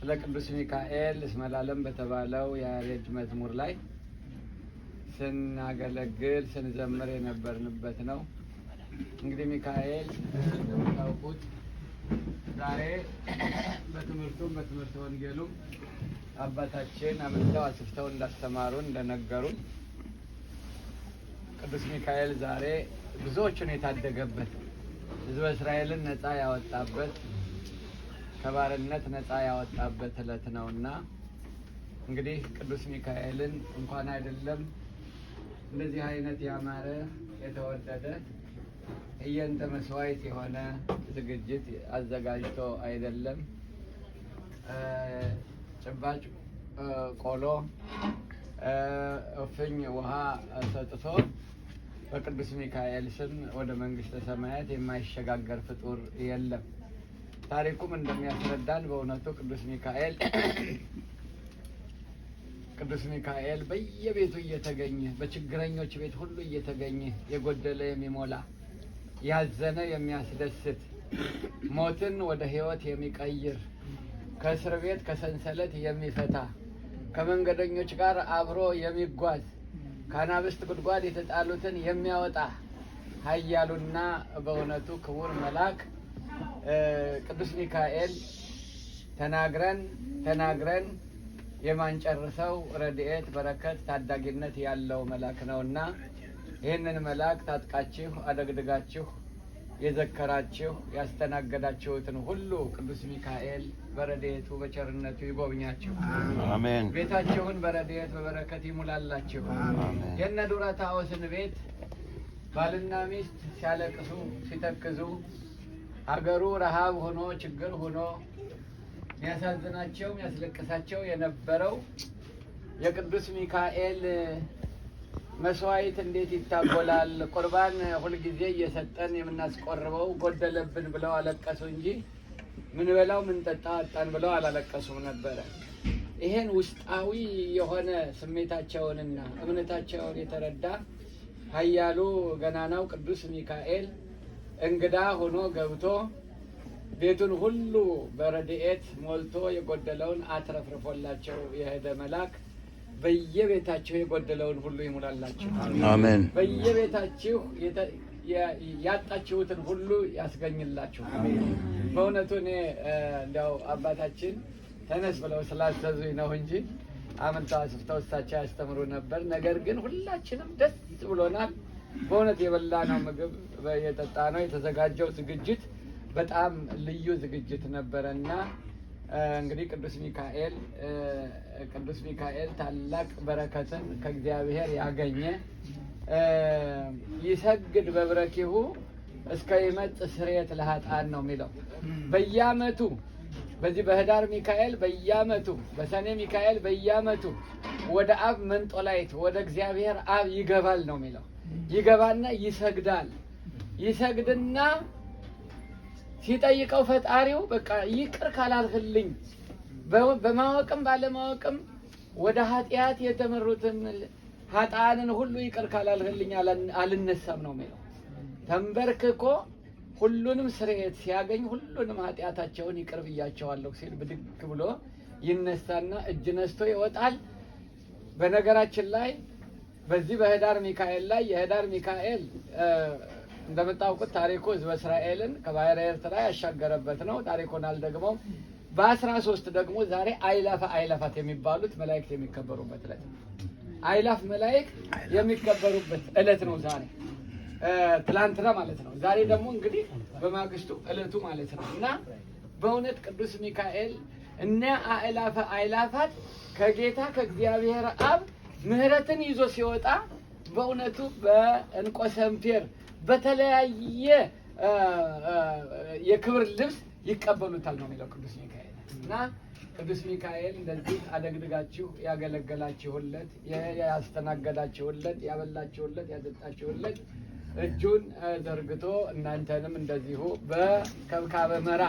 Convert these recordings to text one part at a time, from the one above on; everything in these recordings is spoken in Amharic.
ስለ ቅዱስ ሚካኤል እስመ ለዓለም በተባለው የያሬድ መዝሙር ላይ ስናገለግል ስንዘምር የነበርንበት ነው። እንግዲህ ሚካኤል እንደምታውቁት ዛሬ በትምህርት ወንጌሉ አባታችን አምጥተው አስፍተው እንዳስተማሩን እንደነገሩን ቅዱስ ሚካኤል ዛሬ ብዙዎችን የታደገበት ሕዝበ እስራኤልን ነፃ ያወጣበት ከባርነት ነፃ ያወጣበት ዕለት ነውና እንግዲህ ቅዱስ ሚካኤልን እንኳን አይደለም እንደዚህ አይነት ያማረ የተወደደ እየንተ መስዋዕት የሆነ ዝግጅት አዘጋጅቶ አይደለም ጭባጭ ቆሎ እፍኝ ውሃ ሰጥቶ በቅዱስ ሚካኤል ስም ወደ መንግስተ ሰማያት የማይሸጋገር ፍጡር የለም። ታሪኩም እንደሚያስረዳን በእውነቱ ቅዱስ ሚካኤል በየቤቱ እየተገኘ በችግረኞች ቤት ሁሉ እየተገኘ የጎደለ የሚሞላ ያዘነ የሚያስደስት ሞትን ወደ ሕይወት የሚቀይር ከእስር ቤት ከሰንሰለት የሚፈታ ከመንገደኞች ጋር አብሮ የሚጓዝ ከአናብስት ጉድጓድ የተጣሉትን የሚያወጣ ኃያሉና በእውነቱ ክቡር መልአክ ቅዱስ ሚካኤል ተናግረን የማንጨርሰው ረድኤት በረከት ታዳጊነት ያለው መልአክ ነውና ይህንን መልአክ ታጥቃችሁ አደግድጋችሁ የዘከራችሁ ያስተናገዳችሁትን ሁሉ ቅዱስ ሚካኤል በረድኤቱ በቸርነቱ ይጎብኛችሁ። አሜን። ቤታችሁን በረድኤት በበረከት ይሙላላችሁ። የነ ዱራታኦስን ቤት ባልና ሚስት ሲያለቅሱ ሲተክዙ ሀገሩ ረሃብ ሆኖ ችግር ሆኖ የሚያሳዝናቸው የሚያስለቅሳቸው የነበረው የቅዱስ ሚካኤል መስዋዕት እንዴት ይታጎላል? ቁርባን ሁልጊዜ እየሰጠን የምናስቆርበው ጎደለብን ብለው አለቀሱ እንጂ ምን በላው ምን ጠጣ አጣን ብለው አላለቀሱም ነበረ። ይሄን ውስጣዊ የሆነ ስሜታቸውንና እምነታቸውን የተረዳ ኃያሉ ገናናው ቅዱስ ሚካኤል እንግዳ ሆኖ ገብቶ ቤቱን ሁሉ በረድኤት ሞልቶ የጎደለውን አትረፍርፎላቸው የሄደ መልአክ በየቤታችሁ የጎደለውን ሁሉ ይሙላላችሁ። አሜን። በየቤታችሁ ያጣችሁትን ሁሉ ያስገኝላችሁ። በእውነቱ እኔ እንዲያው አባታችን ተነስ ብለው ስላዘዙኝ ነው እንጂ አምልተው አስፍተው እሳቸው ያስተምሩ ነበር። ነገር ግን ሁላችንም ደስ ብሎናል። በእውነት የበላነው ምግብ የጠጣነው የተዘጋጀው ዝግጅት በጣም ልዩ ዝግጅት ነበረና እንግዲህ ቅዱስ ሚካኤል ታላቅ በረከትን ከእግዚአብሔር ያገኘ ይሰግድ በብረኪሁ እስከ ይመጽእ ስርየት ለኃጥአን ነው የሚለው። በየዓመቱ በዚህ በህዳር ሚካኤል በየዓመቱ በሰኔ ሚካኤል በየዓመቱ ወደ አብ መንጦላይት ወደ እግዚአብሔር አብ ይገባል ነው የሚለው። ይገባና ይሰግዳል። ይሰግድና ሲጠይቀው ፈጣሪው በቃ ይቅር ካላልህልኝ በማወቅም ባለማወቅም ወደ ኃጢአት የተመሩትን ኃጥአንን ሁሉ ይቅር ካላልህልኝ አልነሳም ነው የሚለው። ተንበርክኮ ሁሉንም ስርየት ሲያገኝ ሁሉንም ኃጢአታቸውን ይቅር ብያቸዋለሁ ሲል ብድግ ብሎ ይነሳና እጅ ነስቶ ይወጣል። በነገራችን ላይ በዚህ በህዳር ሚካኤል ላይ የህዳር ሚካኤል እንደምታውቁት ታሪኩ ሕዝበ እስራኤልን ከባሕረ ኤርትራ ያሻገረበት ነው። ታሪኩን አልደግመውም። በ13 ደግሞ ዛሬ አእላፋት የሚባሉት መላእክት የሚከበሩበት ዕለት አእላፍ መላእክት የሚከበሩበት ዕለት ነው ዛሬ። ትላንትና ማለት ነው። ዛሬ ደግሞ እንግዲህ በማግስቱ ዕለቱ ማለት ነው እና በእውነት ቅዱስ ሚካኤል እነ አእላፋት ከጌታ ከእግዚአብሔር አብ ምሕረትን ይዞ ሲወጣ በእውነቱ በዕንቆ ሰምፔር በተለያየ የክብር ልብስ ይቀበሉታል ነው የሚለው ቅዱስ ሚካኤል እና ቅዱስ ሚካኤል እንደዚህ አደግድጋችሁ ያገለገላችሁለት ያስተናገዳችሁለት ያበላችሁለት ያጠጣችሁለት እጁን ዘርግቶ እናንተንም እንደዚሁ በከብካበ መራ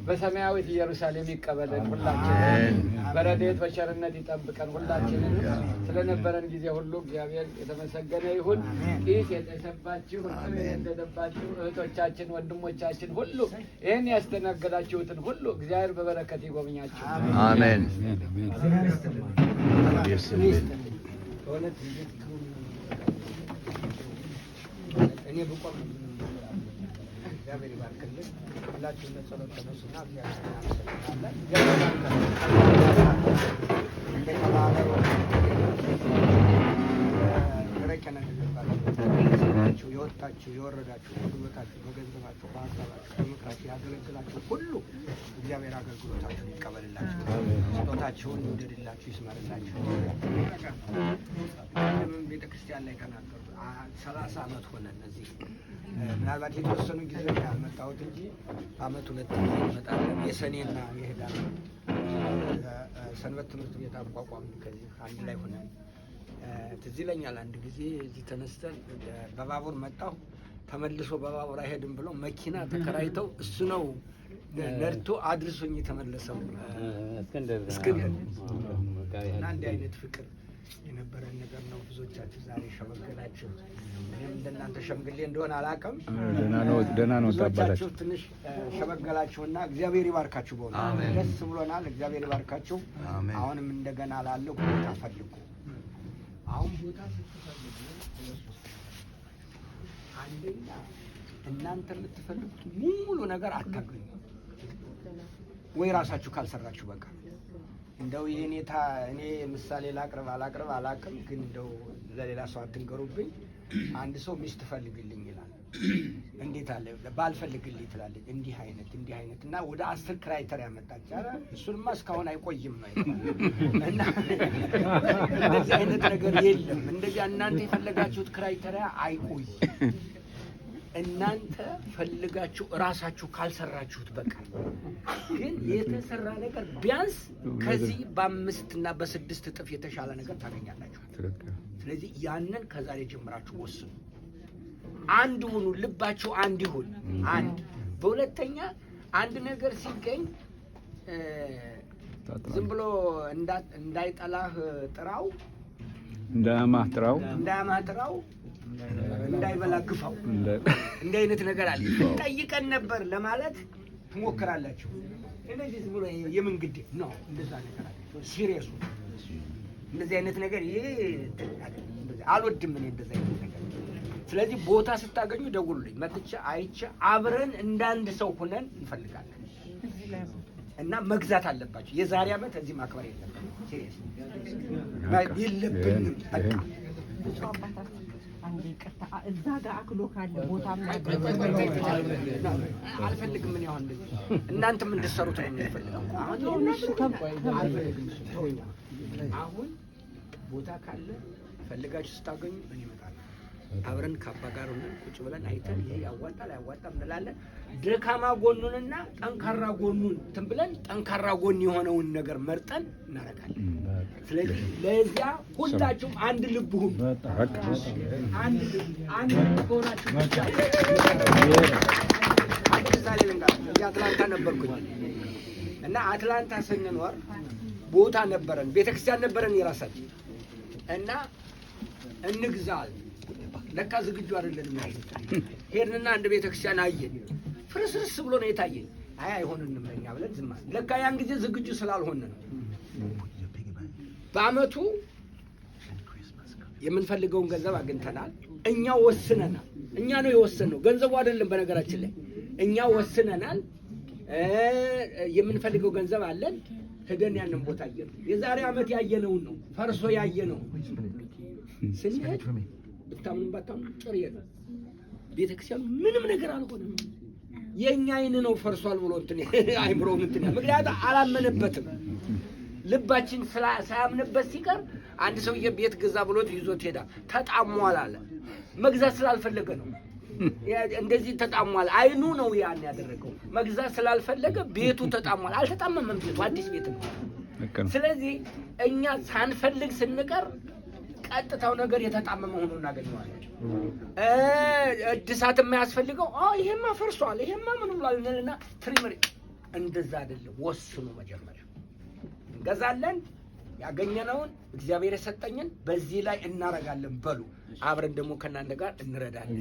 በሰማያዊት ኢየሩሳሌም ይቀበለን ሁላችንን በረድኤት በቸርነት ይጠብቀን ሁላችንን ስለነበረን ጊዜ ሁሉ እግዚአብሔር የተመሰገነ ይሁን ቂስ የተሰባችሁ እንደደባችሁ እህቶቻችን ወንድሞቻችን ሁሉ ይሄን ያስተናገዳችሁትን ሁሉ እግዚአብሔር በበረከት ይጎብኛችሁ አሜን እኔ ብቆም እግዚአብሔር ይባርክልን ሁላችሁም ለጸሎት ተነሱና የወጣችሁ የወረዳችሁ በጉልበታችሁ በገንዘባችሁ በሀሳባችሁ በምክራችሁ ያገለግላችሁ ሁሉ እግዚአብሔር አገልግሎታችሁን ይቀበልላችሁ ስጦታችሁን ይውደድላችሁ ይስመርላችሁ ቤተክርስቲያን ላይ ተናገሩ 30 ዓመት ሆነ እነዚህ ምናልባት የተወሰኑ ጊዜ ያመጣሁት እንጂ አመት 2 ጊዜ እንመጣለን የሰኔና የህዳር ሰንበት ትምህርት ቤት አቋቋም ከዚህ አንድ ላይ ሆነን ትዝ ይለኛል አንድ ጊዜ እዚህ ተነስተን በባቡር መጣሁ ተመልሶ በባቡር አይሄድም ብለው መኪና ተከራይተው እሱ ነው ነርቶ አድርሶኝ የተመለሰው እስክንድር እና እንዲህ አይነት ፍቅር የነበረን ነገር ነው ብዙዎቻችሁ ዛሬ ሸመገላችሁ እኔም እንደናንተ ሸምግሌ እንደሆነ አላውቅም ደህና ነው ታባላችሁ ትንሽ ሸመገላችሁና እግዚአብሔር ይባርካችሁ በእውነት ደስ ብሎናል እግዚአብሔር ይባርካችሁ አሁንም እንደገና ላለው ቦታ ፈልጉ አሁን ቦታ ስትፈልጉ አንደኛ እናንተ የምትፈልጉት ሙሉ ነገር አታገኙ ወይ ራሳችሁ ካልሰራችሁ በቃ እንደው የኔታ እኔ ምሳሌ ላቅርብ አላቅም ግን እንደው ለሌላ ሰው አትንገሩብኝ አንድ ሰው ሚስት ፈልግልኝ ይላል እንዴት አለ ባልፈልግልኝ ትላለች እንዲህ አይነት እና ወደ 10 ክራይቴሪያ መጣች አረ እሱንማ እስካሁን አይቆይም ነው እና እንደዚህ አይነት ነገር የለም እንደዚህ እናንተ የፈለጋችሁት ክራይቴሪያ አይቆይ እናንተ ፈልጋችሁ ራሳችሁ ካልሰራችሁት በቃ ግን የተሰራ ነገር ቢያንስ ከዚህ በ5 እና በ6 እጥፍ የተሻለ ነገር ታገኛላችሁ ስለዚህ ያንን ከዛሬ ጀምራችሁ ወስኑ አንድ ሁኑ ልባችሁ አንድ ይሁን አንድ በሁለተኛ አንድ ነገር ሲገኝ ዝም ብሎ እንዳይጠላህ ጥራው እንዳያማህ ጥራው እንዳይበላ ግፋው እንደ አይነት ነገር አለ ጠይቀን ነበር ለማለት ትሞክራላችሁ እንደዚህ ዝም ብሎ የምን ግድ ነው እንደዛ ነገር አለ ሲሪየስ እንደዚህ አይነት ነገር ይሄ አልወድም እኔ እንደዛ አይነት ነገር ስለዚህ ቦታ ስታገኙ ደውሉልኝ መጥቼ አይቼ አብረን እንዳንድ ሰው ሆነን እንፈልጋለን እና መግዛት አለባችሁ የዛሬ አመት እዚህ ማክበር የለብንም ሲሪየስ የለብንም አንዴ ቀጣ እዛ ጋር አክሎ ካለ ቦታም አልፈልግም ምን ያሁን እናንተም እንድትሰሩት ነው የምፈልገው አሁን ቦታ ካለ ፈልጋችሁ ስታገኙ እኔ እመጣለሁ አብረን ካባ ጋር ሆነን ቁጭ ብለን አይተን ይሄ ያዋጣል አይዋጣም እንላለን ደካማ ጎኑንና ጠንካራ ጎኑን ብለን ጠንካራ ጎን የሆነውን ነገር መርጠን እናረጋለን ስለዚህ ለዚያ ሁላችሁም አንድ ልብ ሁኑ አንድ ልብ ሆናችሁ ምሳሌ ልንገራችሁ አትላንታ ነበርኩኝ እና አትላንታ ስንኖር ቦታ ነበረን ቤተክርስቲያን ነበረን የራሳችን እና እንግዛል ለካ ዝግጁ አይደለንም ሄድንና አንድ ቤተክርስቲያን አየን ፍርስርስ ብሎ ነው የታየን አይሆንንም ለኛ ብለን ዝም አልን ለካ ያን ጊዜ ዝግጁ ስላልሆነ ነው በአመቱ የምንፈልገውን ገንዘብ አግኝተናል እኛ ወስነናል እኛ ነው የወሰነው ገንዘቡ አይደለም በነገራችን ላይ እኛ ወስነናል የምንፈልገው ገንዘብ አለን ሄደን ያንን ቦታ አየነው የዛሬ አመት ያየነው ነው ፈርሶ ያየነው ስንሄድ ብታምኑ ባታምኑ ጥሪየ ቤተክርስቲያኑ ምንም ነገር አልሆነም የኛ አይን ነው ፈርሷል ብሎ እንትን አይምሮው እንትን ምክንያቱም አላመነበትም ልባችን ሳያምንበት ሲቀር አንድ ሰው የቤት ገዛ ብሎት ይዞት ሄዳ ተጣሟል አለ መግዛት ስላልፈለገ ነው እንደዚህ ተጣሟል አይኑ ነው ያን ያደረገው መግዛት ስላልፈለገ ቤቱ ተጣሟል አልተጣመመም ቤቱ አዲስ ቤት ነው ስለዚህ እኛ ሳንፈልግ ስንቀር ቀጥታው ነገር የተጣመመ ሆኖ እናገኘዋለን እድሳት የማያስፈልገው ይሄማ ፈርሷል ይሄማ ምን ብሏልና ትሪመሪ እንደዛ አይደለም። ወስኑ መጀመሪያ እንገዛለን ያገኘነውን እግዚአብሔር የሰጠኝን በዚህ ላይ እናረጋለን በሉ። አብረን ደግሞ ከናንተ ጋር እንረዳለን።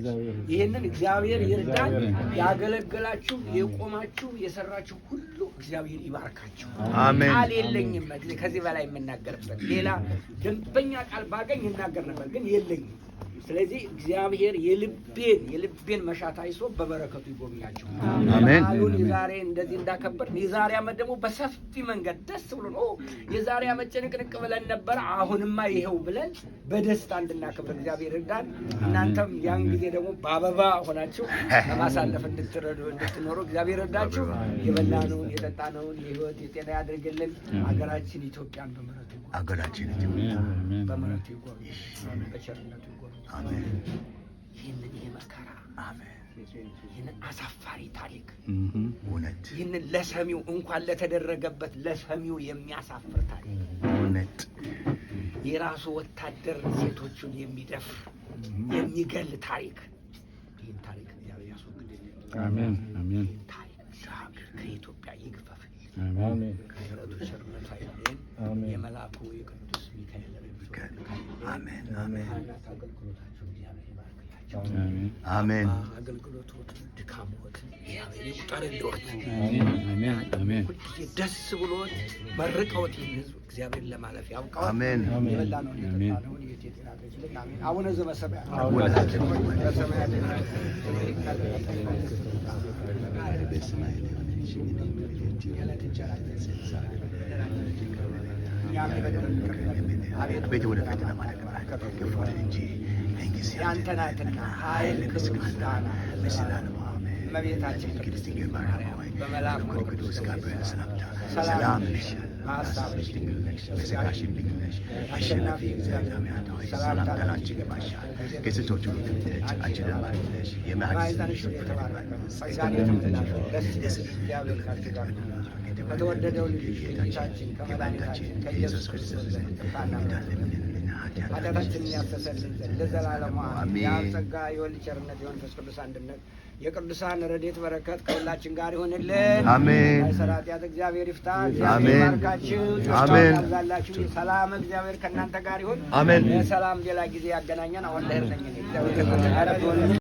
ይሄንን እግዚአብሔር ይርዳን። ያገለገላችሁ የቆማችሁ የሰራችሁ ሁሉ እግዚአብሔር ይባርካችሁ። አሜን። ቃል የለኝም ከዚህ በላይ የምናገርበት ሌላ ደንበኛ ቃል ባገኝ እናገር ነበር ግን የለኝም። ስለዚህ እግዚአብሔር የልቤን መሻት አይሶ በበረከቱ ይጎብኛችሁ። አሜን። አሁን የዛሬ እንደዚህ እንዳከበርን የዛሬ ዓመት ደግሞ በሰፊ መንገድ ደስ ብሎ ነው። የዛሬ ዓመት ጭንቅንቅ ብለን ነበር። አሁንማ ይሄው ብለን በደስታ እንድናከብር እግዚአብሔር ይርዳን። እናንተም ያን ጊዜ ደግሞ በአበባ ሆናችሁ ለማሳለፍ እንድትኖሩ እግዚአብሔር ይርዳችሁ። የበላነውን የጠጣነውን የህይወት የጤና ያድርግልን። ሀገራችን ኢትዮጵያን በምሕረቱ ይጎብኝ፣ በቸርነቱ ይጎብኝ። አሜን። ይህንን መከራ ይህንን አሳፋሪ ታሪክ እውነት ይህንን ለሰሚው እንኳን ለተደረገበት ለሰሚው የሚያሳፍር ታሪክ እውነት የራሱ ወታደር ሴቶቹን የሚደፍር የሚገል ታሪክ ይህን ታሪክ እግዚአብሔር ያስወግድልን። አሜን አሜን። ታሪክ ሀገር ከኢትዮጵያ ይግፈፍ። አሜን። ከምህረቱ ቸርነቱ አይለየን። የመልአኩ የቅዱስ ሚካኤል አሜን አሜን አገልግሎታችሁ እግዚአብሔር ይባርክላችሁ። አሜን። አገልግሎቶት ድካሞት እግዚአብሔር ይቁጠርልዎት። አሜን አሜን። ሁልጊዜ ደስ ብሎት መርቀውት ህዝብ እግዚአብሔር ለማለፍ ያውቃው። አሜን የበላነውን የጠጣነውን የጤና ገጅልን አሜን። አቡነ ዘበሰማያት ቤት ወደ ፈተና ማለት ገፉት እንጂ ያንተ ናትና ኃይል ምስጋና ለዘላለም አሜን። እመቤታችን ቅድስት ድንግል ማርያም ሆይ በመልአኩ ቅዱስ ገብርኤል ሰላምታ ሰላም ልሻል። ሐሳብሽ ድንግል ነሽ፣ በሥጋሽም ድንግል ነሽ። አሸናፊ እግዚአብሔር ሆይ ሰላምታ ላንቺ ይገባሻል። ከሴቶች ሁሉ ትለይተሽ አንቺ የተባረክሽ ነሽ፣ የማኅፀንሽ ፍሬ የተባረከ ነው። ጸጋን የተመላሽ ደስ ይበልሽ፣ እግዚአብሔር ካንቺ ጋር ነው። ከተወደደው ልጅሽ ከጌታችን ከመድኃኒታችን ከኢየሱስ ክርስቶስ ዘንድ ይቅርታና ኃጢአታችንን ያስተሰርይልን ዘንድ ለዘላለሙ አሜን። የአብ ጸጋ የወልድ ቸርነት የመንፈስ ቅዱስ አንድነት የቅዱሳን ረድኤት በረከት ከሁላችን ጋር ይሆንልን። አሜን። የሰራ ኃጢአት እግዚአብሔር ይፍታ። እግዚአብሔር ይባርካችሁ፣ አሜን። ያብዛላችሁ። ሰላም እግዚአብሔር ከእናንተ ጋር ይሁን። አሜን። ሰላም ሌላ ጊዜ ያገናኘን። አሁን ልሄድ ነኝ። እግዚአብሔር